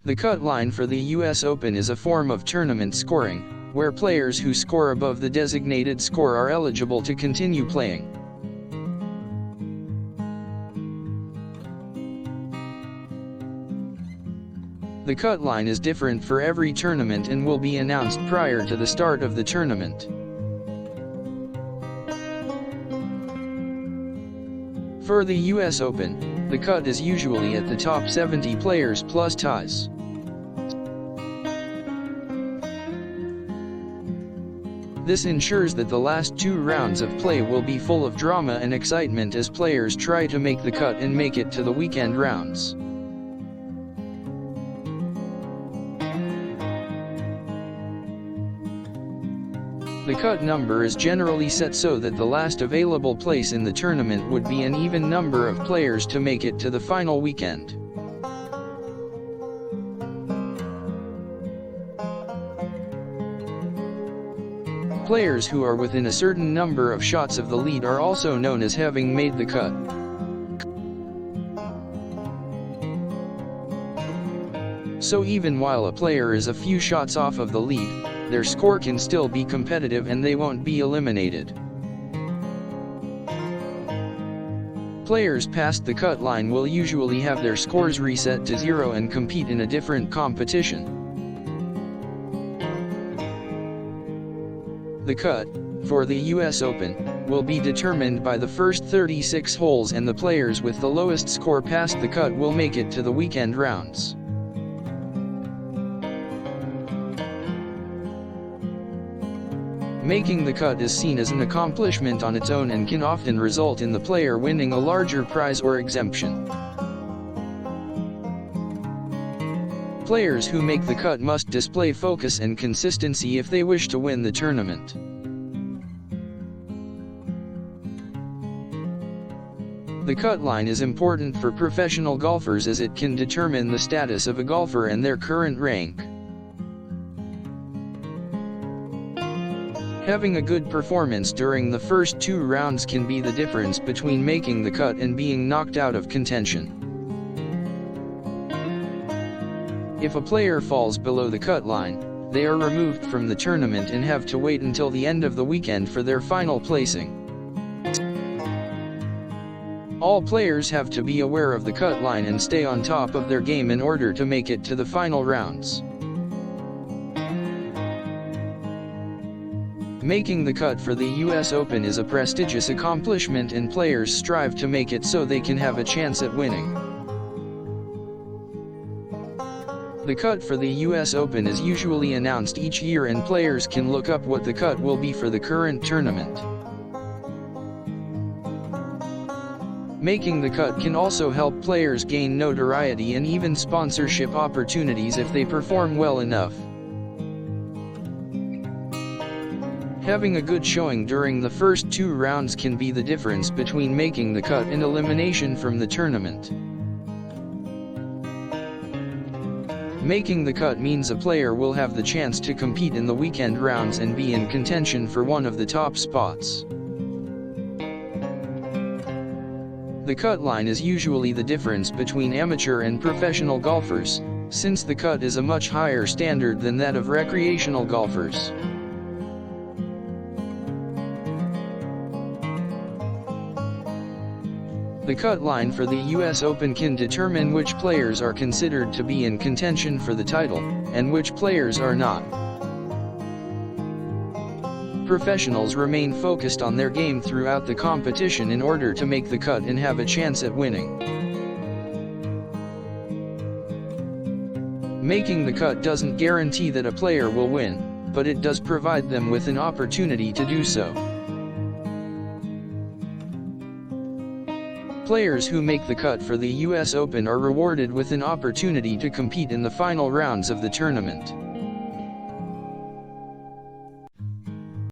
The cut line for the US Open is a form of tournament scoring, where players who score above the designated score are eligible to continue playing. The cut line is different for every tournament and will be announced prior to the start of the tournament. For the US Open, the cut is usually at the top 70 players plus ties. This ensures that the last 2 rounds of play will be full of drama and excitement as players try to make the cut and make it to the weekend rounds. The cut number is generally set so that the last available place in the tournament would be an even number of players to make it to the final weekend. Players who are within a certain number of shots of the lead are also known as having made the cut. So even while a player is a few shots off of the lead, their score can still be competitive and they won't be eliminated. Players past the cut line will usually have their scores reset to 0 and compete in a different competition. The cut, for the US Open, will be determined by the first 36 holes, and the players with the lowest score past the cut will make it to the weekend rounds. Making the cut is seen as an accomplishment on its own and can often result in the player winning a larger prize or exemption. Players who make the cut must display focus and consistency if they wish to win the tournament. The cut line is important for professional golfers as it can determine the status of a golfer and their current rank. Having a good performance during the first 2 rounds can be the difference between making the cut and being knocked out of contention. If a player falls below the cut line, they are removed from the tournament and have to wait until the end of the weekend for their final placing. All players have to be aware of the cut line and stay on top of their game in order to make it to the final rounds. Making the cut for the US Open is a prestigious accomplishment and players strive to make it so they can have a chance at winning. The cut for the US Open is usually announced each year and players can look up what the cut will be for the current tournament. Making the cut can also help players gain notoriety and even sponsorship opportunities if they perform well enough. Having a good showing during the first 2 rounds can be the difference between making the cut and elimination from the tournament. Making the cut means a player will have the chance to compete in the weekend rounds and be in contention for one of the top spots. The cut line is usually the difference between amateur and professional golfers, since the cut is a much higher standard than that of recreational golfers. The cut line for the US Open can determine which players are considered to be in contention for the title, and which players are not. Professionals remain focused on their game throughout the competition in order to make the cut and have a chance at winning. Making the cut doesn't guarantee that a player will win, but it does provide them with an opportunity to do so. Players who make the cut for the US Open are rewarded with an opportunity to compete in the final rounds of the tournament.